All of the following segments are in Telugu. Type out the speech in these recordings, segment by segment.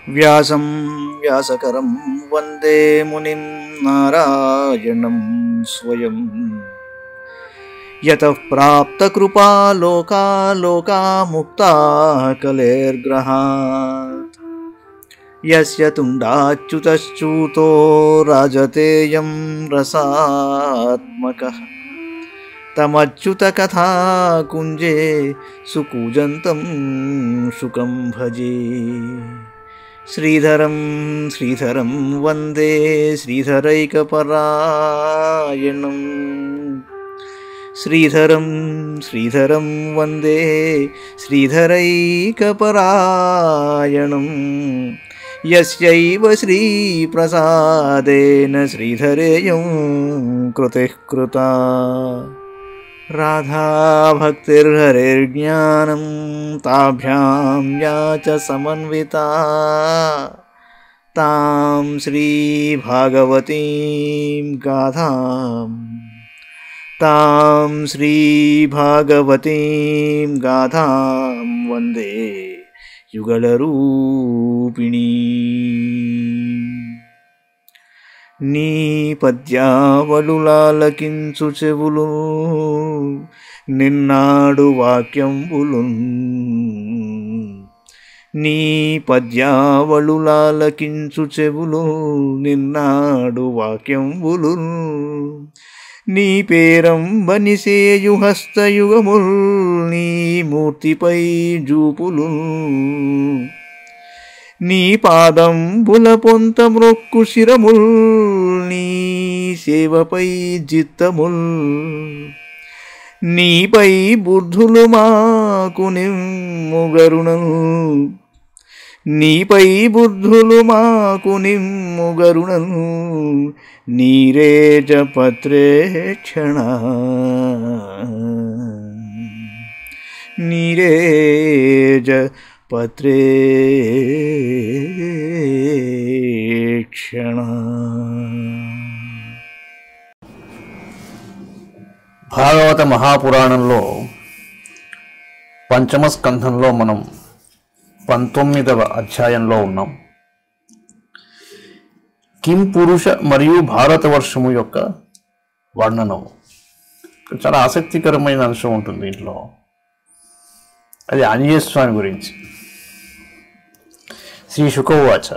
వ్యాసం వ్యాసకరం వందే మునిం నారాయణం స్వయం. యతః ప్రాప్తకృపా లోకా లోకా ముక్తాః కలేర్గ్రహాత్. యస్య తుండాచ్యుతశ్చ్యుతో రాజతేయం రసాత్మకః. తమచ్యుతకథా కుంజే సుకూజంతం శుకం భజే. శ్రీధరం శ్రీధరం వందే శ్రీధరైకపరాయణం. శ్రీధరం శ్రీధరం వందే శ్రీధరైకపరాయణం. యస్యైవ శ్రీప్రసాదేన శ్రీధరేయం కృతిః కృతా. రాధా భక్తిర్హరిర్జ్ఞానం తాభ్యాం యా చ సమన్వితా. తాం శ్రీ భాగవతీం గాథాం తాం శ్రీ భాగవతీం గాథాం వందే యుగళరూపిణీ. నీ పద్యావళులాలకించు చెవులు నిన్నాడు వాక్యంబులు. నీ పద్యావళులాలకించు చెవులు నిన్నాడు వాక్యంబులు. నీ పేరంబనిసేయు హస్తయుగముల్ నీ మూర్తిపై జూపులు. నీ పాదంబుల పొంత మ్రొక్కు శిరముల్ నీ సేవపై జిత్తముల్. నీపై బుద్ధులు మాకు నిమ్ముగరుణం. నీపై బుద్ధులు మాకు నిమ్ముగరుణం. నీరేజ పత్రేక్షణ నీరేజ పత్రేక్షణ. భాగవత మహాపురాణంలో పంచమ స్కంధంలో మనం 19వ అధ్యాయంలో ఉన్నాం. కిం పురుష మరియు భారతవర్షము యొక్క వర్ణనం. చాలా ఆసక్తికరమైన అంశం ఉంటుంది దీంట్లో. అది ఆంజనేయ స్వామి గురించి. శ్రీ శుకోవాచ.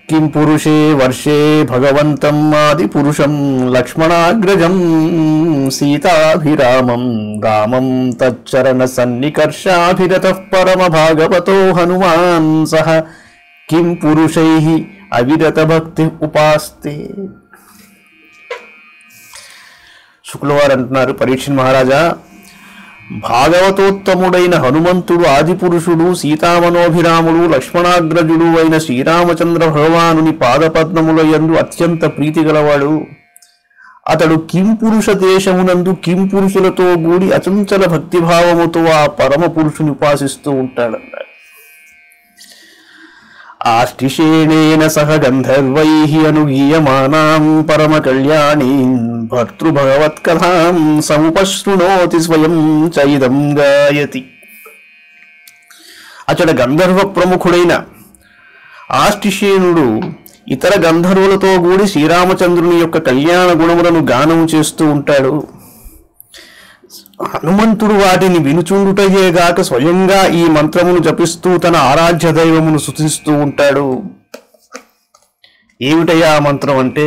కిం పురుషే వర్షే భగవంతం ఆది పురుషం లక్ష్మణాగ్రజం సీతాభిరామం రామం తచ్చరణ సన్నికర్షాభిరతః పరమ భాగవతో హనుమాన్ సహ కిం పురుషైః అవిరత భక్తి ఉపాస్తే. శుక్లవారు అంటున్నారు, పరీక్షిత్ మహారాజా, భాగవతోత్తముడైన హనుమంతుడు ఆదిపురుషుడు, సీతామనోభిరాముడు, లక్ష్మణాగ్రజుడు అయిన శ్రీరామచంద్ర భగవానుని పాదపద్మముల యందు అత్యంత ప్రీతి గలవాడు. అతడు కింపురుష దేశమునందు కింపురుషులతో కూడి అచంచల భక్తిభావముతో ఆ పరమ పురుషుని ఉపాసిస్తూ ఉంటాడన్నాడు. ఆష్టిషేణేన సహ గంధర్వైః అనుగీయమానాం పరమ కళ్యాణీం భర్తృభగవత్కథాం సముపశృణోతి స్వయం చైదం గాయతి. అతడు గంధర్వ ప్రముఖుడైన ఆష్టిషేణుడు ఇతర గంధర్వులతో కూడి శ్రీరామచంద్రుని యొక్క కళ్యాణ గుణములను గానం చేస్తూ ఉంటాడు. హనుమంతుడు వాటిని వినుచుండుటయేగాక స్వయంగా ఈ మంత్రమును జపిస్తూ తన ఆరాధ్య దైవమును స్తుతిస్తూ ఉంటాడు. ఏమిటయా మంత్రం అంటే,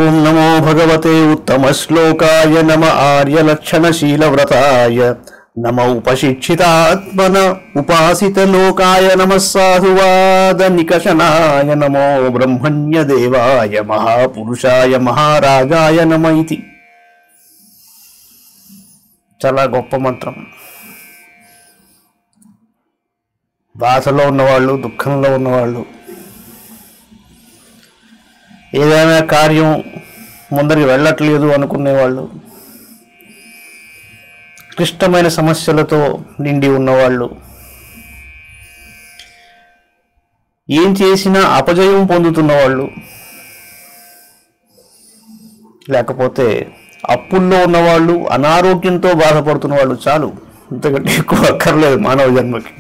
ఓం నమో భగవతే ఉత్తమ శ్లోకాయ నమ ఆర్యలక్షణశీలవ్రతాయ నమ ఉపశిక్షితాత్మన ఉపాసిత లోకాయ నమ సాధువాద నికషనాయ నమో బ్రహ్మణ్య దేవాయ మహాపురుషాయ మహారాజాయ నమ ఇతి. చాలా గొప్ప మంత్రం. బాధలో ఉన్నవాళ్ళు, దుఃఖంలో ఉన్నవాళ్ళు, ఏదైనా కార్యం ముందరికి వెళ్ళట్లేదు అనుకునేవాళ్ళు, క్లిష్టమైన సమస్యలతో నిండి ఉన్నవాళ్ళు, ఏం చేసినా అపజయం పొందుతున్న వాళ్ళు, లేకపోతే అప్పుల్లో ఉన్నవాళ్ళు, అనారోగ్యంతో బాధపడుతున్న వాళ్ళు, చాలు, ఇంతకంటే ఎక్కువ అక్కర్లేదు మానవ జన్మకి.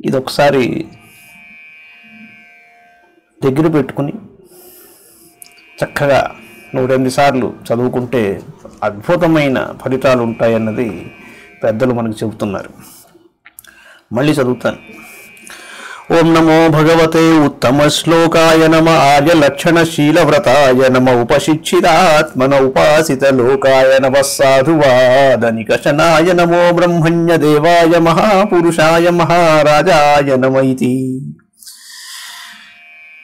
ఇదొకసారి దగ్గర పెట్టుకుని చక్కగా 108 సార్లు చదువుకుంటే అద్భుతమైన ఫలితాలు ఉంటాయన్నది పెద్దలు మనకు చెబుతున్నారు. మళ్ళీ చదువుతాను. ఓం నమో భగవతే ఉత్తమ శ్లోకాయ నమ ఆర్య లక్షణ శీలవ్రతాయ నమ ఉపశిక్షితాత్మన ఉపాసిత లోకాయ నమ సాధువాద నికషనాయ నమో బ్రహ్మణ్య దేవాయ మహాపురుషాయ మహారాజాయ నమ ఇతి.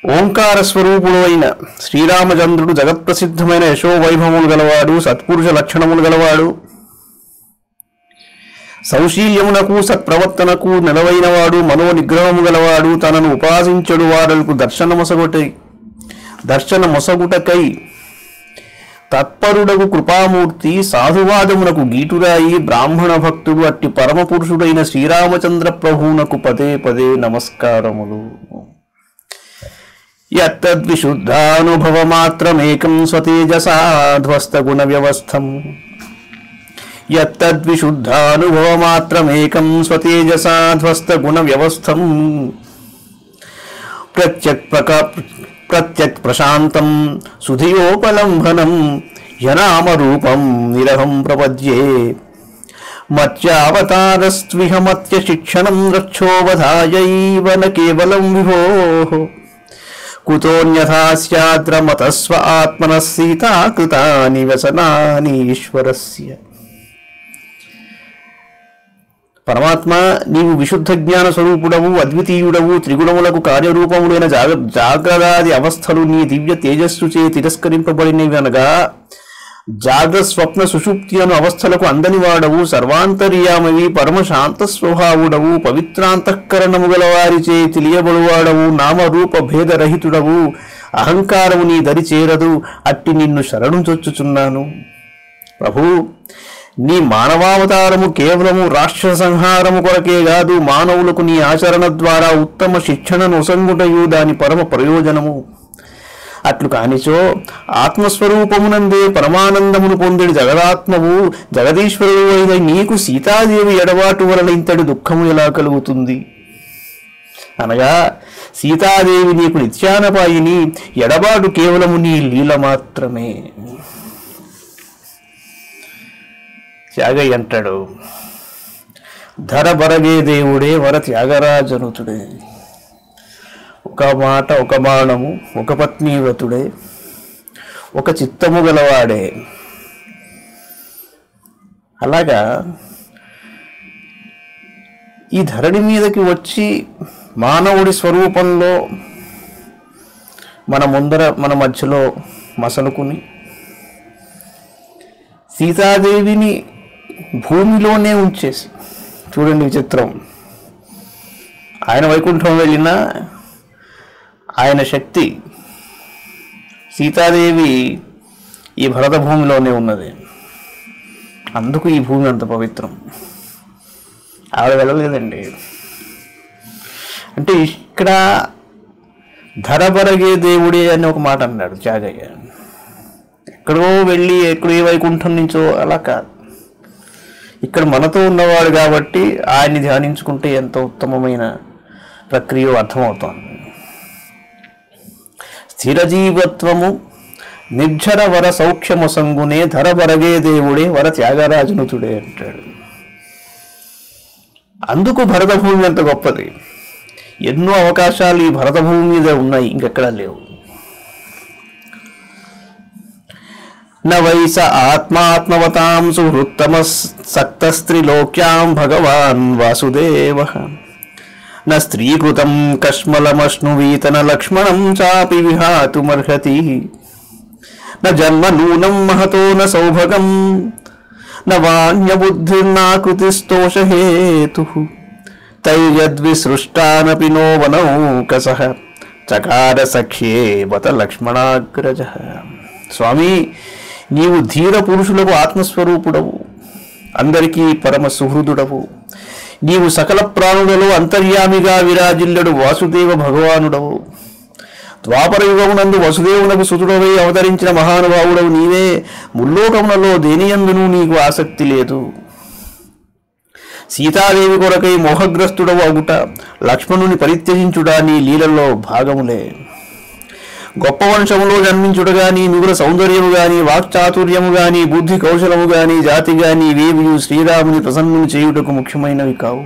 ఓంకార స్వరూపుడు అయిన శ్రీరామచంద్రుడు జగత్ప్రసిద్ధమైన యశోవైభవములు గలవాడు, సత్పురుష లక్షణములు గలవాడు, సౌశీల్యమునకు సత్ప్రవర్తనకు నిలవైనవాడు, మనోనిగ్రహము గలవాడు, తనను ఉపాసించడు వారలకు దర్శనమొసగుటకై తత్పరుడకు కృపామూర్తి, సాధువాదమునకు గీటురాయి, బ్రాహ్మణ భక్తుడు అట్టి పరమపురుషుడైన శ్రీరామచంద్ర ప్రభువునకు పదే పదే నమస్కారములు. యత్తద్విశుద్ధానుభవమాత్రమేకం స్వతేజసాధ్వస్తగుణ వ్యవస్థం యత్తద్విశుద్ధానుభవమాత్రమేకం స్వతేజసాధ్వస్తగుణ వ్యవస్థం ప్రత్యక్ ప్రశాంతం సుధియోపలంబనం యనామరూపం నిరహం ప్రపద్యే మత్యావతారస్త్విహ మత్య శిక్షణం రక్షోవధాయైవ న కేవలం విభోః కుతోన్యథా స్యాద్రమతస్వ ఆత్మనః సీతాకృతాని వ్యసనాని ఈశ్వరస్య. పరమాత్మ, నీవు విశుద్ధ జ్ఞాన స్వరూపుడవు, అద్వితీయుడవు, త్రిగుణములకు కార్యరూపములైన జాగ్రత్తాది అవస్థలు నీ దివ్య తేజస్సు చే తిరస్కరింపబడినవి అనగా జాగ్రత్త స్వప్న సుషుప్తి అను అవస్థలకు అందని వాడవు, సర్వాంతర్యామవి, పరమశాంత స్వభావుడవు, పవిత్రాంతఃకరణము గల వారిచే తెలియబడువాడవు, నామరూప భేదరహితుడవు, అహంకారము నీ దరి చేరదు, అట్టి నిన్ను శరణు చొచ్చుచున్నాను. ప్రభు, నీ మానవావతారము కేవలము రాక్షస సంహారము కొరకే కాదు, మానవులకు నీ ఆచరణ ద్వారా ఉత్తమ శిక్షణను ఒసంగుటయు దాని పరమ ప్రయోజనము. అట్లు కానిచో ఆత్మస్వరూపమునందే పరమానందమును పొందిడి జగదాత్మవు, జగదీశ్వరుడు అయిన నీకు సీతాదేవి ఎడబాటు వలన ఇంతటి దుఃఖము ఎలా కలుగుతుంది? అనగా సీతాదేవి నీకు నిత్యానపాయిని, ఎడబాటు కేవలము నీ లీల మాత్రమే. త్యాగయ్య అంటాడు, ధర బరగే దేవుడే వర త్యాగరాజనుతుడే, ఒక మాట ఒక బాణము ఒక పత్నీవ్రతుడే, ఒక చిత్తము గలవాడే. అలాగా ఈ ధరణి మీదకి వచ్చి మానవుడి స్వరూపంలో మన మధ్యలో మసలుకుని సీతాదేవిని భూమిలోనే ఉంచేసి, చూడండి విచిత్రం, ఆయన వైకుంఠం వెళ్ళినా ఆయన శక్తి సీతాదేవి ఈ భరత భూమిలోనే ఉన్నది. అందుకు ఈ భూమి అంత పవిత్రం. ఆవిడ వెళ్ళలేదండి. అంటే ఇక్కడ ధరబరగే దేవుడే అని ఒక మాట అన్నాడు త్యాగయ్య. ఎక్కడో వెళ్ళి ఎక్కడో ఏ వైకుంఠం నుంచో అలా కాదు, ఇక్కడ మనతో ఉన్నవాడు కాబట్టి ఆయన్ని ధ్యానించుకుంటే ఎంత ఉత్తమమైన ప్రక్రియ అర్థమవుతోంది. స్థిరజీవత్వము నిర్జర వర సౌఖ్యమొసంగునే ధరబరగే దేవుడే వర త్యాగరాజనుతుడే అంటాడు. అందుకు భరతభూమి అంత గొప్పది. ఎన్నో అవకాశాలు ఈ భరతభూమి మీద ఉన్నాయి, ఇంకెక్కడా లేవు. నవైస ఆత్మాత్మవతాం సుహృత్తమ సక్తస్త్రిలోక్యాం భగవాన్ వాసుదేవః న స్త్రీకృతం కష్మలమశ్నువీతన లక్ష్మణం చాపి విహాతుమర్హతి న జన్మ నూనం మహతో న సౌభగం న వాణ్యబుద్ధిర్నాకృతిస్తోషహేతుః తైర్యద్విసృష్టానపి నో వనౌకసః చకార సఖ్యే బత లక్ష్మణాగ్రజః. స్వామి, నీవు ధీర పురుషులకు ఆత్మస్వరూపుడవు, అందరికీ పరమ సుహృదుడవు. నీవు సకల ప్రాణులలో అంతర్యామిగా విరాజిల్లడు వాసుదేవ భగవానుడవు. ద్వాపర యుగమునందు వసుదేవునకు సుతుడవై అవతరించిన మహానుభావుడవు నీవే. ముల్లోకములలో దేనియందునూ నీకు ఆసక్తి లేదు. సీతాదేవి కొరకై మోహగ్రస్తుడవు అగుట, లక్ష్మణుని పరిత్యజించుట నీ లీలలో భాగములే. గొప్ప వంశములో జన్మించుట గాని, మిగుల సౌందర్యము గాని, వాక్చాతుర్యము గాని, బుద్ధి కౌశలము గాని, జాతి గాని ఇవేవి శ్రీరాముని ప్రసన్నుని చేయుటకు ముఖ్యమైనవి కావు.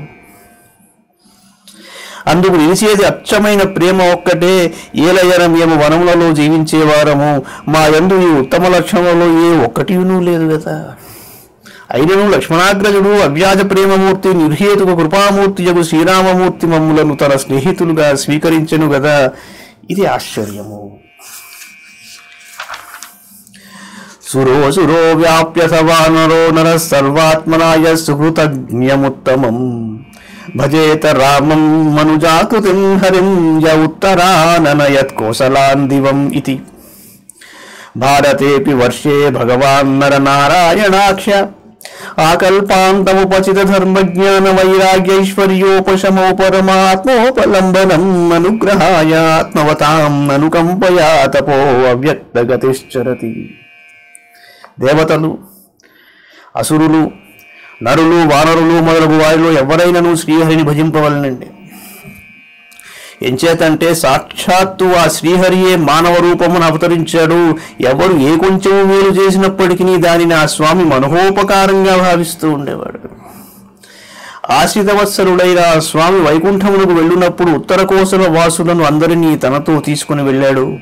అందుకు నిలిచేది అచ్చమైన ప్రేమ ఒక్కటే. ఏలయన మేము వనములలో జీవించేవారము, మా యందు ఈ ఉత్తమ లక్షణంలో ఏ ఒక్కటినూ లేదు కదా. అయినను లక్ష్మణాగ్రజుడు అవ్యాజ ప్రేమమూర్తి, నిర్హేతుక కృపామూర్తియగు శ్రీరామమూర్తి మమ్ములను తన స్నేహితులుగా స్వీకరించెను గదా. ఇది ఆశ్చర్యము. సురో వ్యాప్య సవానరో నర సర్వాత్మనాయ సుహృతజ్ఞముత్తమం భజేత రామం మనుజాకృతిం హరిం య ఉత్తరాననయత్ కోసలాన్ దివం ఇతి. భారతేపి వర్షే భగవాన్ నరనారాయణాఖ్య ఆకల్పాంతముపచిత ధర్మజ్ఞాన వైరాగ్యైశ్వర్యోపశమో పరమాత్మోపలంబనం అనుగ్రహాయ ఆత్మవతాం అనుకంపయా తపో అవ్యక్తగతిశ్చరతి. దేవతలు, అసురులు, నరులు, వానరులు మొదలగు వారిలో ఎవరైనాను శ్రీహరిని భజింపవలనండి. ఎంచేతంటే సాక్షాత్తు ఆ శ్రీహరియే మానవ రూపమును అవతరించాడు. ఎవరు ఏ కొంచెం మేలు చేసినప్పటికీ దానిని ఆ స్వామి మనోపకారంగా భావిస్తూ ఉండేవాడు. ఆశ్రితవత్సరుడైన ఆ స్వామి వైకుంఠమునకు వెళ్ళినప్పుడు ఉత్తర కోసల వాసులను అందరినీ తనతో తీసుకుని వెళ్ళాడు.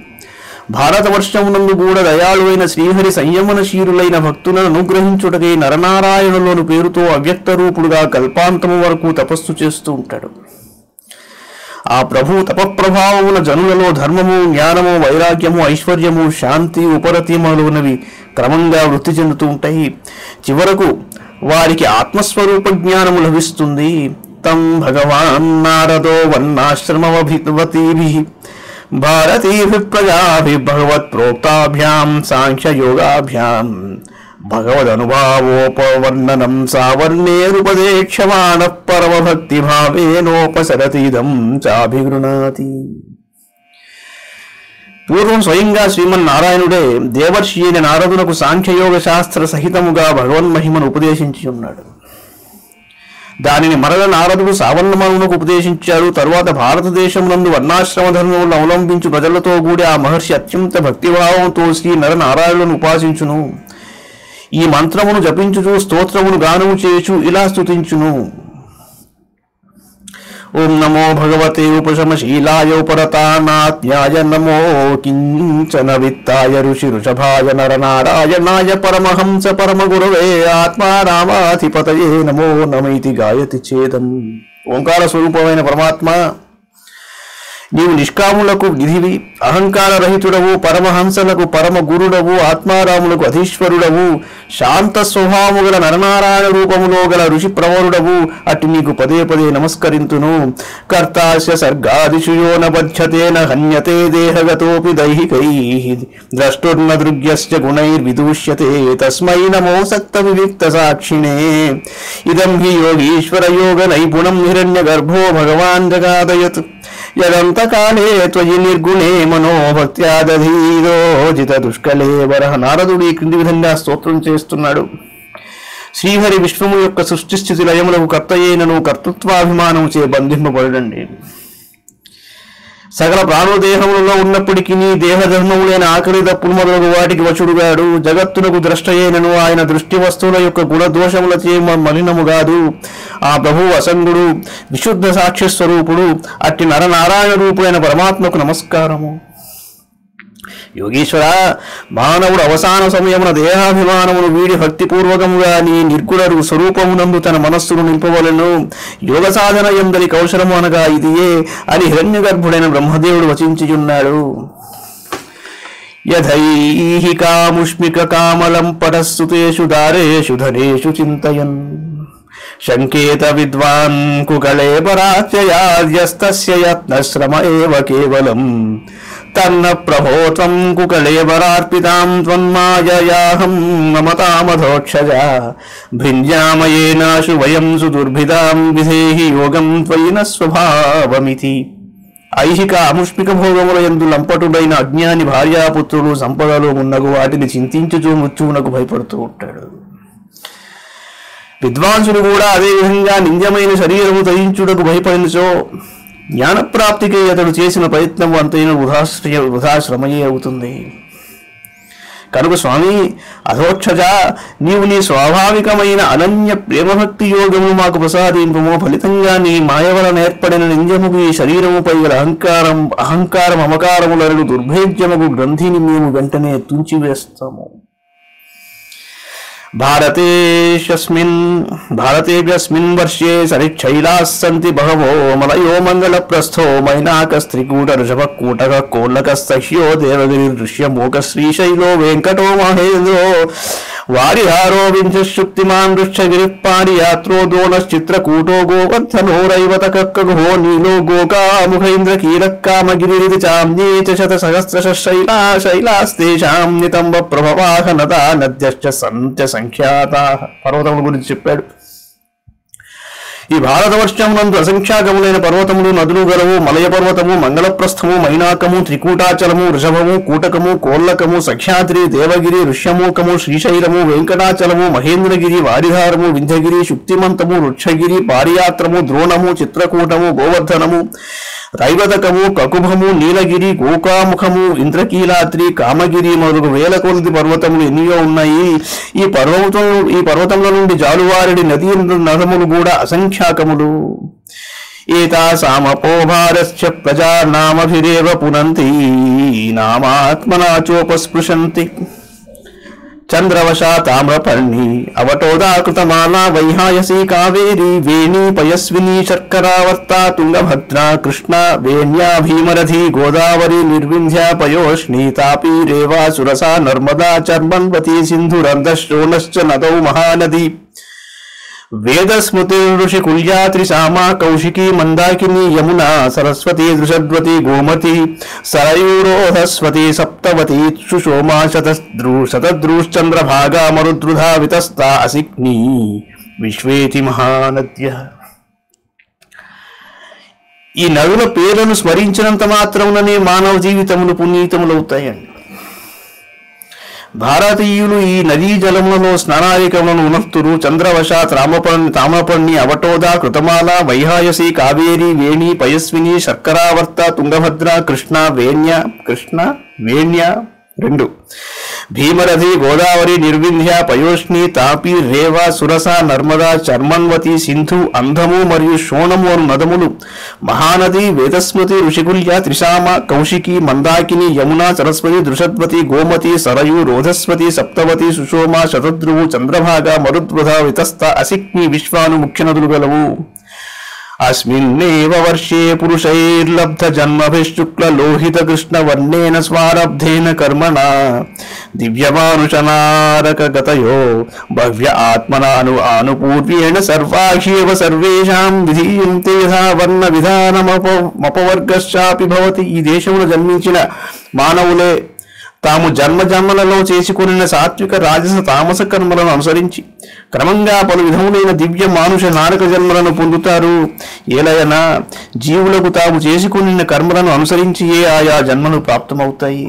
భారతవర్షమునందు కూడా దయాళువైన శ్రీహరి సంయమనశీరులైన భక్తులను అనుగ్రహించుటకై నరనారాయణులోని పేరుతో అవ్యక్త రూపుడుగా కల్పాంతము వరకు తపస్సు చేస్తూ ఉంటాడు. ఆ ప్రభు తపప్రభావమున జనులలో ధర్మము, జ్ఞానము, వైరాగ్యము, ఐశ్వర్యము, శాంతి, ఉపరతి మొదలగునవి క్రమంగా వృద్ధి చెందుతూ ఉంటాయి. చివరకు వారికి ఆత్మస్వరూప జ్ఞానము లభిస్తుంది. తం భగవాన్ నారదో వర్ణాశ్రమవతిభిః భారతీభిః ప్రజాభిః భగవత్ ప్రోక్తాభ్యాం సాంఖ్యయోగాభ్యాం భగవదనుభావోపవర్ణనం సావర్ణేరుపదేక్షమాణః పరమభక్తిభావేనోపసరతిదం చాభిగృణాతి. పూర్వం స్వయంగా శ్రీమన్నారాయణుడే దేవర్షి అయిన నారదునకు సాంఖ్యయోగ శాస్త్ర సహితముగా భగవన్మహిమను ఉపదేశించి ఉన్నాడు. దానిని మరల నారదుడు సావర్ణమనునకు ఉపదేశించాడు. తరువాత భారతదేశమునందు వర్ణాశ్రమ ధర్మములను అవలంబించు ప్రజలతో కూడి ఆ మహర్షి అత్యంత భక్తిభావంతో శ్రీ నరనారాయణులను ఉపాసించును. ఈ మంత్రమును జపించుచు స్తోత్రమును గానము చేయుచు ఇలా స్తుతించును. ఓం నమో భగవతే ఉపశమశీలాయ ఉపరతానాత్మ్యాయ నమో కించన విత్తాయ ఋషి ఋషభాయ నరనారాయణాయ పరమహంస పరమగురవే ఆత్మారామాధిపతయే నమో నమైతి గాయతి చేదం. ఓంకార స్వరూపమైన పరమాత్మ, నీవు నిష్కాములకు నిధివి, అహంకార రహితుడవు, పరమహంసలకు పరమ గురుడవు, ఆత్మారాములకు అధీశ్వరుడవు, శాంత స్వభావము గల నరనారాయణ రూపములో గల ఋషి ప్రవరుడవు. అటు నీకు పదే పదే నమస్కరింతును. కర్తాస్య సర్గాదిషు యో న బధ్యతే న హన్యతే దేహగతోపి దైహికైః ద్రష్టుర్న దృగ్యస్య గుణైర్విదూష్యతే తస్మై నమో సక్త వివిక్త సాక్షిణే. ఇదం హి యోగీశ్వర యోగ నైపుణం హిరణ్య గర్భో భగవాన్ జగాదయత్ యదంతకాలే త్వయి నిర్గుణే మనోభక్త్యాదధీరోజిత దుష్కలే వరహ. నారదుడు ఈ క్రింది విధంగా స్తోత్రం చేస్తున్నాడు. శ్రీహరి విశ్వము యొక్క సృష్టి స్థితి లయములకు కర్తయ్యేనను కర్తృత్వాభిమానము చే బంధింపబడండి. సకల ప్రాణోదేహములలో ఉన్నప్పటికీ దేహధర్మములైన ఆకలి దప్పులు మొదలగు వాటికి వశుడుగాడు. జగత్తునకు ద్రష్టయ్యేనను ఆయన దృష్టి వస్తువుల యొక్క గుణదోషములచే మలినముగాదు. ఆ ప్రభువు అసంగుడు, విశుద్ధ సాక్షి స్వరూపుడు. అట్టి నరనారాయణ రూపుడైన పరమాత్మకు నమస్కారము. యోగీశ్వర, మానవుడు అవసాన సమయమున దేహాభిమానమును వీడి భక్తిపూర్వకముగా నీ నిర్గుణ స్వరూపమునందు తన మనస్సును నింపవలను. యోగ సాధన ఎందరి కౌశలము అనగా ఇదియే అని హిరణ్య గర్భుడైన బ్రహ్మదేవుడు వచించుచున్నాడు. యథైహి కాముష్మిక కామలం పటస్సుతేషు దారేషు ధనేషు చింతయన్ శంకేత విద్వాన్ కుకళే పరాత్యయాద్యస్తస్య యత్నశ్రమ ఏవ కేవలం తన్న ప్రభో త్వం కుకళేవరార్పితాం త్వన్మాయయాహం మమతామధోక్షజ భృంజామయేనాశు వయం సుదుర్భిదాం విధేహి యోగం త్వయిన స్వభావమితి. ఐహిక అముష్మిక భోగముల యందు లంపటుడైన అజ్ఞాని భార్యాపుత్రులు సంపదలు ఉన్నగు వాటిని చింతించుచూ మృత్యువునకు భయపడుతూ ఉంటాడు. విద్వాంసులు కూడా అదేవిధంగా నింద్యమైన శరీరము త్యజించుటకు భయపడినచో జ్ఞానప్రాప్తికి అతడు చేసిన ప్రయత్నం అంతైన వృధాశ్రమయే అవుతుంది. కనుక స్వామి అధోక్షజ, నీవు నీ స్వాభావికమైన అనన్య ప్రేమభక్తి యోగము మాకు ప్రసాదింపము. ఫలితంగా నీ మాయ వలన ఏర్పడిన నింద్యముకు ఈ శరీరముపై గల అహంకారం మమకారములను దుర్భేద్యముకు గ్రంథిని మేము వెంటనే తుంచివేస్తాము. భారతేస్మిన్ వర్షే సరిక్షైలాः సంతి బహవో మలయో మంగళప్రస్థో మైనాకస్త్రికూట ఋషభకూటక కోల్లకస్తహ్యో దేవగిరి దృశ్యమోక శ్రీశైలో వెంకటో మహేంద్రో వారిహారో వింశశుక్తిమాన్ వృక్షగిరి పారియాత్రో దోణశ్చిత్రకూటో గోవర్ధనో రైవతకక్కగో నీలో గోకాముఖేంద్ర కీలక్కామగిరి చామ్యే చ శతసహస్రశైలాస్తేషాం నితంబ ప్రభవాహనదా నద్యశ్చ సంత్య సంఖ్యాతా. పర్వతముల గురించి చెప్పాడు. ఈ భారతవర్షమునందు అసంఖ్యాకములైన పర్వతములు నదులు గలవు. మలయ పర్వతము, మంగళప్రస్థము, మైనాకము, త్రికూటాచలము, వృషభము, కూటకము, కోల్లకము, సఖ్యాద్రి, దేవగిరి, ఋష్యమూకము, శ్రీశైలము, వెంకటాచలము, మహేంద్రగిరి, వారిహారము, వింధ్యగిరి, శుక్తిమంతము, వృక్షగిరి, పారియాత్రము, ద్రోణము, చిత్రకూటము, గోవర్ధనము, రైవతకము, కకుభము, నీలగిరి, గోకాముఖము, ఇంద్రకీలాద్రి, కామగిరి మొదలు వేల కొలది పర్వతములు ఎన్నో ఉన్నాయి. ఈ పర్వతముల నుండి జాలువారడి నదములు కూడా అసంఖ్యాకములు. ఏతాసామపో భారస్య ప్రజానామభిరేవ పునంతి నామాత్మనా చోపస్పృశంతి. చంద్రవశా తామ్రపర్ణి అవటోదాకృతమాలా వైహాయసీ కావేరీ వేణీ పయస్వినీ శర్కరావర్తా తుంగభద్రా కృష్ణ వేణ్యా భీమరథీ గోదావరి నిర్వింధ్యా పయోష్ణీ తాపీ రేవా సురసా నర్మదా చర్మన్వతీ సింధురంధశ్రోణశ్చ నదౌ మహానదీ. వేదస్మృతి ఋషి కుల్యాత్రి సామా కౌశికీ మందాకిని యమునా సరస్వతి దృషద్వతి గోమతి సరయూరోధస్వతి సప్తవతి సుషోమా శతద్రూశ్చంద్రభాగా మరుద్రుధా వితస్తా అసిక్నీ విశ్వేతి మహానద్య. ఈ నదుల పేర్లను స్మరించినంత మాత్రముననే మానవ జీవితములు పునీతములవుతాయండి. భారతీయులు ఈ నదీ జలములలో స్నానాధికములను ఉనర్తురు. చంద్రవశ, తామ్రపర్ణి, అవటోద, కృతమాల, వైహాయసి, కావేరి, వేణి, పయస్విని, శర్కరావర్త, తుంగభద్ర, కృష్ణ వేణ్య 2, భీమరథి, గోదావరి, నిర్వింధ్య, పయోష్ణి, తాపి, రేవ, సురస, నర్మద, చర్మన్వతి, సింధు, అంధము మరియు శోణము అను నదములు, మహానది, వేదస్మృతి, ఋషికుల్య, త్రిశామ, కౌశికి, మందాకిని, యమున, సరస్వతి, దృషద్వతి, గోమతి, సరయు, రోధస్వతి, సప్తవతి, సుషోమ, శతద్రువు, చంద్రభాగ, మరుద్వృధ, వితస్త, అసిక్ని విశ్వాను ముఖ్య నదులు గలవు. అస్మిన్నేవ వర్షే పురుషైర్లబ్ధ జన్మభిశుక్ల లోహిత కృష్ణ వర్ణేన స్వారబ్ధేన కర్మణా దివ్యమానుషనారక గతయో భవ్య ఆత్మనాను ఆనుపూర్వేణ సర్వాహ్యేవ సర్వేషాం విధీయంతే యథా వర్ణ విధానమపవర్గశ్చాపి భవతి. ఈ దేశంలో జన్మించిన మానవులే తాము జన్మజన్మలలో చేసుకున్న సాత్విక, రాజస, తామస కర్మలను అనుసరించి క్రమంగా పలు విధములైన దివ్య మానుష నారక జన్మలను పొందుతారు. ఏలయన జీవులకు తాము చేసుకున్న కర్మలను అనుసరించి ఆయా జన్మలు ప్రాప్తమవుతాయి.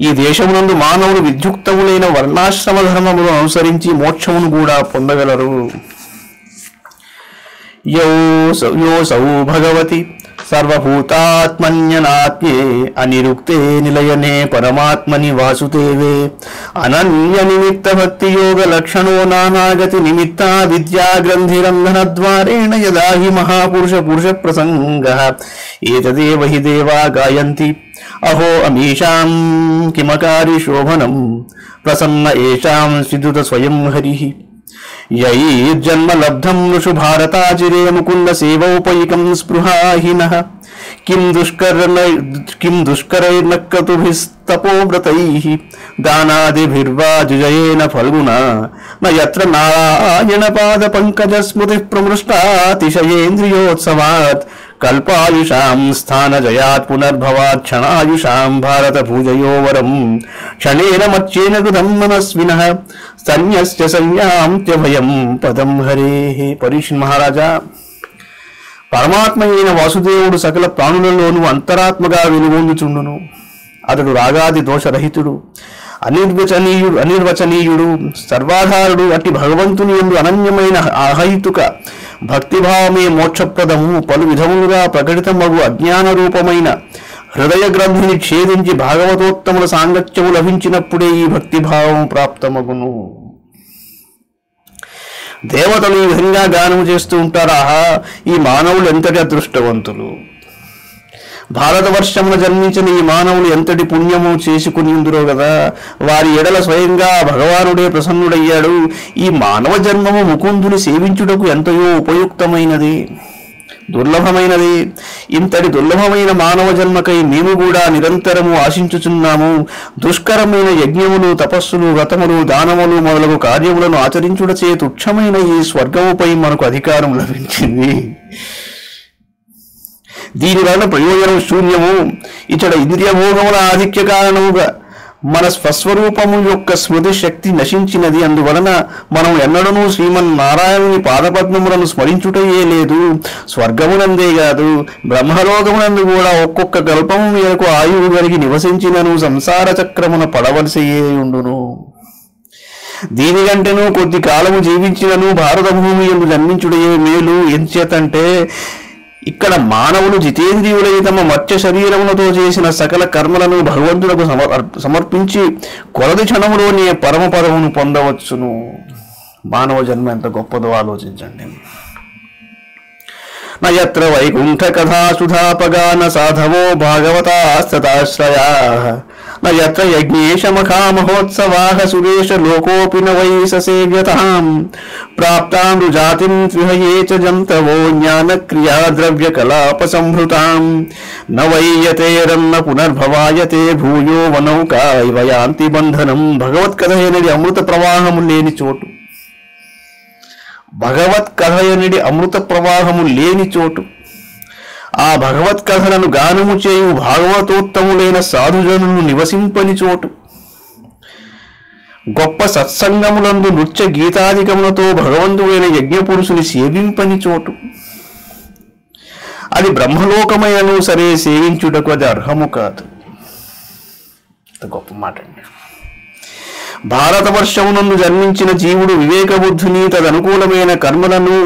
ఈ దేశమునందు మానవులు విద్యుక్తములైన వర్ణాశ్రమ ధర్మములను అనుసరించి మోక్షమును కూడా పొందగలరు. యోసౌ భగవతి సర్వభూతాత్మన్యనాత్మ్యే అనిరుక్తే నిలయనే పరమాత్మని వాసుదేవే అనన్య నిమిత్త భక్తి యోగ లక్షణో నానాగతి నిమిత్త విద్యా గ్రంథిరంధన ద్వారేణ యదా హి మహాపురుష పురుష ప్రసంగః ఏతదేవ హి దేవా గాయంతి అహో అమీషాం కిమకారి శోభనం ప్రసన్న ఏషాం స్విదుత స్వయం హరిః. యైర్జన్మ లబ్ధం నృషు భారతాచిరే ముకుంద సేవోపైకం స్పృహాహినః కిం దుష్కరైర్నక్రతుభిస్తపోవ్రతైః దానాదిభిర్వా జుజయేన ఫల్గునా న యత్ర నారాయణ పాద పంకజ స్మృతి ప్రమృష్టాతిశయేంద్రియోత్సవాత్ కల్పాయుషాం స్థాన జయాత్ పునర్భవాత్ క్షణాయుషాం భారత భూజయో వరం క్షణేన మచ్చేన కృతం మనస్వినః సన్యస్య సంయామ్త్యభయం పదం హరేః. పరీక్షణ్ మహారాజా, పరమాత్మ అయిన వాసుదేవుడు సకల ప్రాణులలోనూ అంతరాత్మగా వెలుగొందుచుండును. అతడు రాగాది దోషరహితుడు. అనిర్వచనీయుడు సర్వాధారుడు అట్టి భగవంతుని యందు అనన్యమైన అహైతుక భక్తిభావమే మోక్షప్రదము. పలు విధములుగా ప్రకటితమగు అజ్ఞాన రూపమైన హృదయ గ్రంథిని ఛేదించి భాగవతోత్తముల సాంగత్యము లభించినప్పుడే ఈ భక్తిభావం ప్రాప్తమగును. దేవతలు ఈ విధంగా గానము చేస్తూ ఉంటారు. ఆహా, ఈ మానవులు ఎంతటి అదృష్టవంతులు! భారతవర్షమున జన్మించిన ఈ మానవులు ఎంతటి పుణ్యము చేసుకుని ఉందిరో కదా. వారి ఎడల స్వయంగా భగవానుడే ప్రసన్నుడయ్యాడు. ఈ మానవ జన్మము ముకుందుని సేవించుటకు ఎంతయో ఉపయుక్తమైనది, దుర్లభమైనది. ఇంతటి దుర్లభమైన మానవ జన్మకై మేము కూడా నిరంతరము ఆశించుచున్నాము. దుష్కరమైన యజ్ఞములు, తపస్సులు, వ్రతములు, దానములు మొదలగు కార్యములను ఆచరించుటచే తుచ్చమైన ఈ స్వర్గముపై మనకు అధికారం లభించింది. దీని వలన ప్రయోజనం శూన్యము. ఇచ్చట ఇంద్రియ భోగముల ఆధిక్య కారణముగా మన స్వస్వరూపము యొక్క స్మృతి శక్తి నశించినది. అందువలన మనం ఎన్నడూ శ్రీమన్నారాయణుని పాదపద్మములను స్మరించుటయే లేదు. స్వర్గమునందే కాదు, బ్రహ్మలోకమునందు కూడా ఒక్కొక్క కల్పము మేరకు ఆయువు కలిగి నివసించినను సంసార చక్రమున పడవలసియే ఉండును. దీనికంటేనూ కొద్ది కాలము జీవించినను భారత భూమి యందు జన్మించుటయే మేలు. ఎంచేతంటే ఇక్కడ మానవులు జితేంద్రియులై తమ మత్స్య శరీరములతో చేసిన సకల కర్మలను భగవంతులకు సమర్పించి కొలది క్షణములోనే పరమపదమును పొందవచ్చును. మానవ జన్మ ఎంత గొప్పదో ఆలోచించండి. నయత్ర వైకుంఠ కథా సుధాపగాన సాధవో భాగవతాస్తతాశ్రయా నయత్ర యజ్ఞేశ మఖా మహోత్సవాః సురేశ లోకోపి న వై ససేవ్యతాం ప్రాప్తాం రుజాతిం త్విహయే చ జంతవో జ్ఞానక్రియా ద్రవ్య కలాప సంహృతాం న వయ్యతేరన్న పునర్భవాయతే భూయో వనౌకా ఇవ యాంతి బంధనం. భగవత్కథయనడి అమృత ప్రవాహము లేని చోటు, భగవత్కథయనడి అమృత ప్రవాహము లేని చోటు, ఆ భగవత్కథలను గానము చేయు భాగవతోత్తములైన సాధుజనులు నివసింపని చోటు, గొప్ప సత్సంగములందు నృత్య గీతాదికములతో భగవంతుడైన యజ్ఞపురుషుని సేవింపని చోటు, అది బ్రహ్మలోకమైనను సరే సేవించుటకు అది అర్హము కాదు. గొప్ప మాట అండి. భారతవర్షమునందు జన్మించిన జీవుడు వివేకబుద్ధుని తదనుకూలమైన కర్మలను,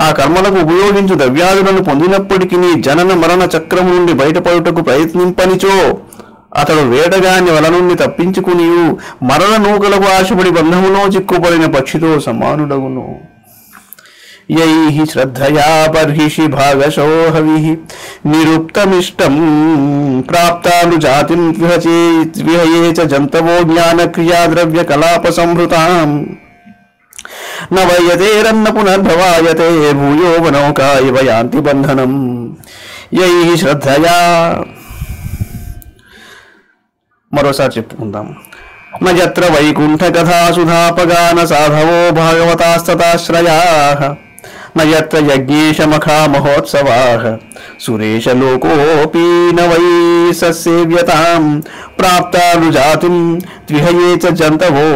ఆ కర్మలకు ఉపయోగించు ద్రవ్యాదులను పొందినప్పటికీ జనన మరణ చక్రము నుండి బయటపడుటకు ప్రయత్నింపనిచో అతడు వేటగాని వల నుండి తప్పించుకుని మరణ నూకలకు ఆశపడి బంధములో చిక్కుపడిన పక్షితో సమానుడగును. యైః శ్రద్ధయా బర్హిషి భాగశో హవిః నిరుక్తమిష్టం ప్రాప్తాను జాతిం విహయే చ జంతవో జ్ఞానక్రియా ద్రవ్య కలాప సంహృతాం న వయ్యతేరన్న పునర్భవాయతే భూయో వనౌకా ఇవ యాంతి బంధనం. యైః శ్రద్ధయా, మరోసారి చెప్పుకుందాం. నయత్ర వైకుంఠ కథా సుధాపగాన సాధవో భాగవతాస్తతాశ్రయాః నయత్ర యజ్ఞేశ మఖా మహోత్సవాః సురేశ లోకోపి న వై ససేవ్యతాం ప్రాప్తాను జాతిం త్విహయే చ జంతవో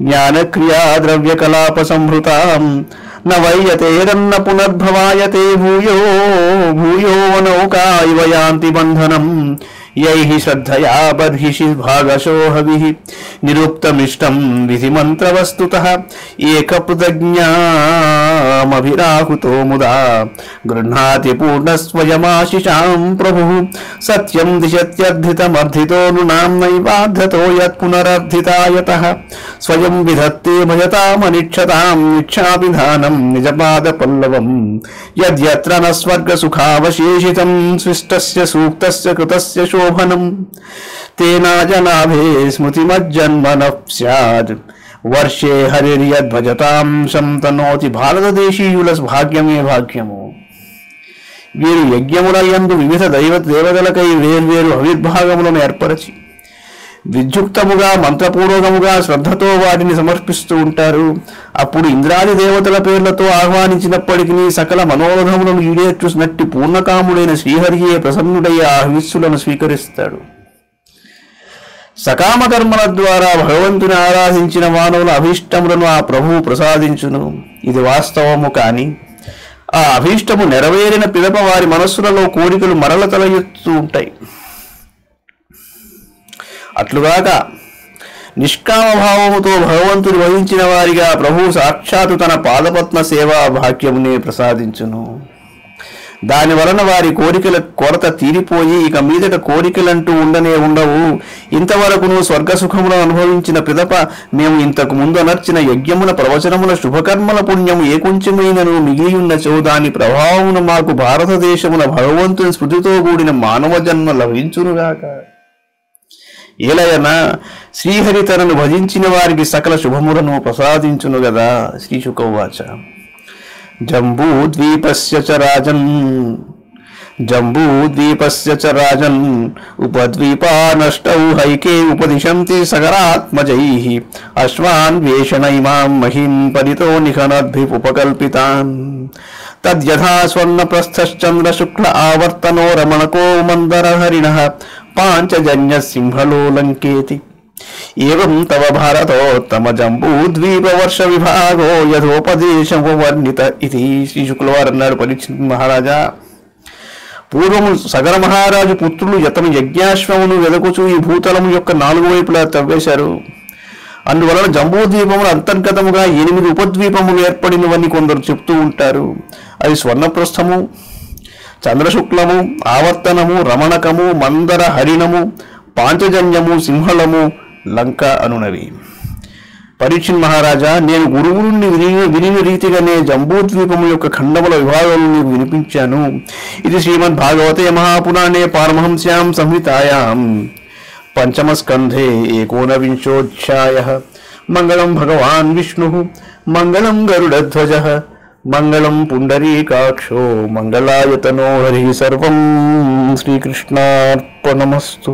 జ్ఞానక్రియా ద్రవ్య కలాప సంహృతాం న వయ్యతేరన్న పునర్భవాయతే భూయో భూయో నౌకా ఇవ యాంతి బంధనం. యైః శ్రద్ధయా బర్హిషి భాగశో హవిః నిరుక్తమిష్టం విధిమంత్రవస్తుతః ఏకపృతజ్ఞామభిరాహుతో ముదా గృహ్ణాతి పూర్ణస్వయమాశిషాం ప్రభుః సత్యం దిశత్యర్థితమర్థితో నృణాం నైవార్థతో యత్పునరర్థితాయతః స్వయం విధత్తే భజతామనిక్షతాం నిక్షాపిధానం నిజపాదపల్లవం యద్యత్ర న స్వర్గసుఖావశేషితం స్విష్టస్య సూక్తస్య కృతస్య శోభనం తేనాజనాభే స్మృతిమజ్జన్మనః స్యాద్ వర్షే హరిర్యద్భజతాం సంతనోతి. భారతదేశీయుల భాగ్యమే భాగ్యము. వీరు యజ్ఞముల యందు వివిధ దేవతలకై వేర్వేరు ఆవిర్భాగములను ఏర్పరచి విద్యుక్తముగా మంత్రపూర్వకముగా శ్రద్ధతో వాటిని సమర్పిస్తూ ఉంటారు. అప్పుడు ఇంద్రాది దేవతల పేర్లతో ఆహ్వానించినప్పటికీ సకల మనోరథములను ఈడేర్చునట్టి పూర్ణకాముడైన శ్రీహరియే ప్రసన్నుడయ్యే ఆ హవిస్సులను స్వీకరిస్తాడు. సకామ కర్మల ద్వారా భగవంతుని ఆరాధించిన మానవుల అభీష్టములను ఆ ప్రభువు ప్రసాదించును. ఇది వాస్తవము. కానీ ఆ అభీష్టము నెరవేరిన పిదప వారి మనస్సులలో కోరికలు మరల తలెత్తుతూ ఉంటాయి. అట్లుగాక నిష్కామభావముతో భగవంతుని వహించిన వారిగా ప్రభు సాక్షాత్తు తన పాదపద్మ సేవా భాగ్యమునే ప్రసాదించును. దాని వలన వారి కోరికల కొరత తీరిపోయి ఇక మీదట కోరికలంటూ ఉండవు. ఇంతవరకును స్వర్గసుఖములను అనుభవించిన పిదప మేము ఇంతకు ముందు అనర్చిన యజ్ఞముల ప్రవచనముల శుభకర్మల పుణ్యము ఏ కొంచెమైనను మిగిలి ఉన్నచో దాని ప్రభావమును మాకు భారతదేశమున భగవంతుని స్మృతితో కూడిన మానవ జన్మ లభించునుగాక. ఏలయన శ్రీహరి తనను భజించిన వారికి సకల శుభములను ప్రసాదించును గదా. శ్రీశుకౌవాచ. జంబూద్వీపస్య చ రాజన్ ఉపద్వీపానష్టౌ హైకే ఉపదిశంతి సగరాత్మజైః అశ్వాన్వేషణ ఇమాం మహిం పరితో నిఖనద్భిపుపకల్పితాన్ తద్యథా స్వర్ణప్రస్థశ్చంద్రశుక్ల ఆవర్తనో రమణకో మందరహరిణః పాంచజన్య సింహలోలంకేతి. ఏవం తవ భారతోత్తమ జంబూద్వీపవర్ష విభాగో యథోపదేశము వర్ణిత ఇది. శ్రీ శుక్లవారు అన్నాడు, పరీక్షిత్ మహారాజా, పూర్వము సగర మహారాజు పుత్రులు తమ యజ్ఞాశ్వమును వెదకుచూ ఈ భూతలము యొక్క 4 వైపులా తవ్వేశారు. అందువలన జంబూద్వీపములు అంతర్గతముగా 8 ఉపద్వీపములు ఏర్పడినవని కొందరు చెప్తూ ఉంటారు. అది స్వర్ణప్రస్థము, చంద్రశుక్లము, ఆవర్తనము, రమణకము, మందర హరిణము, పాంచజన్యము, సింహళము, లంక అనునవి. పరీక్షిత్ మహారాజా, నేను గురువు నుండి వినిన రీతిగానే జంబూద్వీపము యొక్క ఖండముల విభాగాలను నీకు వినిపించాను. ఇది శ్రీమద్ భాగవతే మహాపురాణే పారమహంస్యాం సంహితాయాం పంచమస్కంధే 19వ మంగళం భగవాన్ విష్ణు మంగళం గరుడధ్వజ మంగళం పుండరీకాక్షో మంగళాయతనో హరి. సర్వం శ్రీకృష్ణార్పణమస్తు.